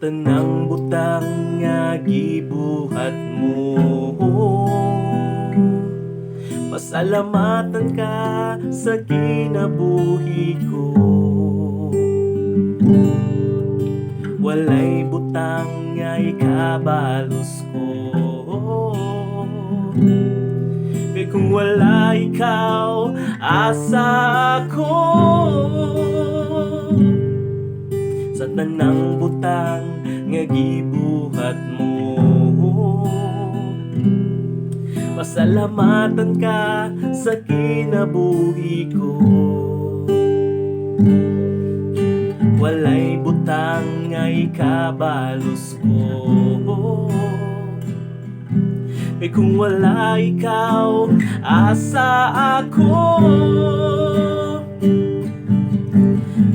tanang butang nga gibuhat mo, pasalamatan ka sa kinabuhi ko. Walay butang nga ikabalos ko, kay kung wala ikaw, asa ako. Sa tanang butang nga gibuhat mo, pasalamatan ka sa kinabuhi ko. Walay butang nga ikabalos ko, kay kung wala ikaw, asa ako.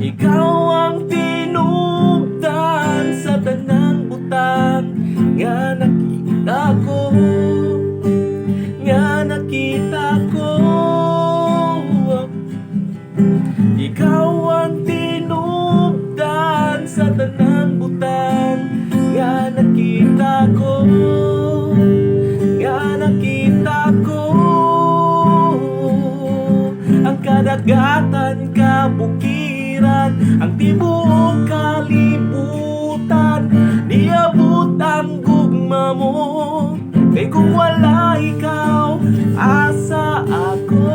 Ikaw ang tinubdan sa tanang butang nga nakita ko, nga nakita ko. Ikaw ang tinubdan sa tanang butang nga nakita ko, nga nakita ko. Ang kadagatan, kabukiran, ang tibuok kalibutan, niabot ang gugma mo, kay kung wala ikaw, asa ako.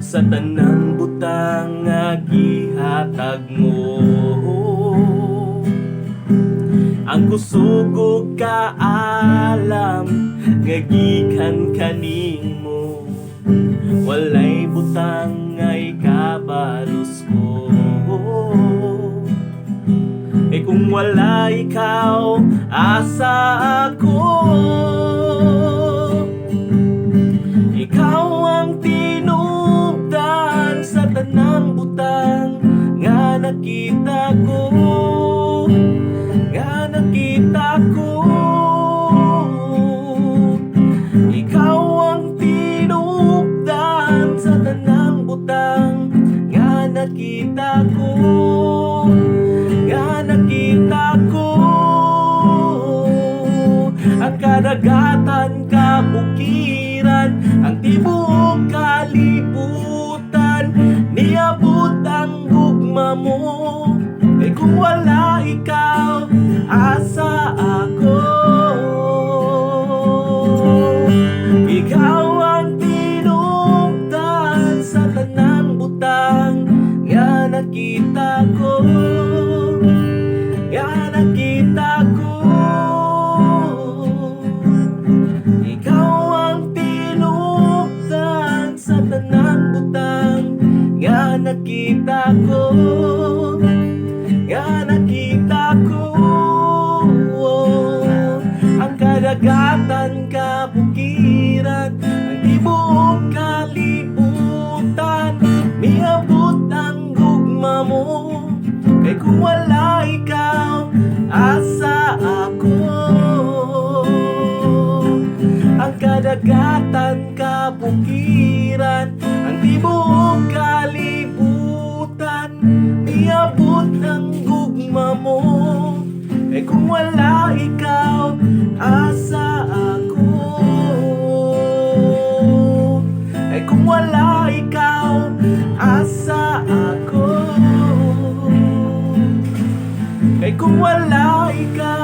Sa tanang butang nga gihatag mo, ang kusog ug kaalam nga gikan kanimo. Walay butang nga ikabalos ko, kay kung wala ikaw, asa ako. Ikaw ang tinubdan sa tanang butang nga nakita ko, nga nakita ko. Ikaw ang tinubdan sa tanang butang nga nakita ko, nga nakita ko. Ang kadagatan, kabukiran, ang tibuok kalibutan, niabot ang gugma mo, kay kung wala ikaw, asa ako. Ikaw ang tinubdan sa tanang butang nga nakita ko, nga nakita ko. Ikaw ang tinubdan sa tanang butang nga nakita ko, nga nakita ko. Ang kadagatan, kabukiran, ang tibuok kalibutan, niabot ang gugma mo, kay kung wala ikaw, asa ako. Ang kadagatan, kabukiran, ang tibuok kalibutan, niabot ang gugma mo, kay kung wala ikaw, asa ako. Kay kung wala ikaw, asa ako. Kay kung wala ikaw,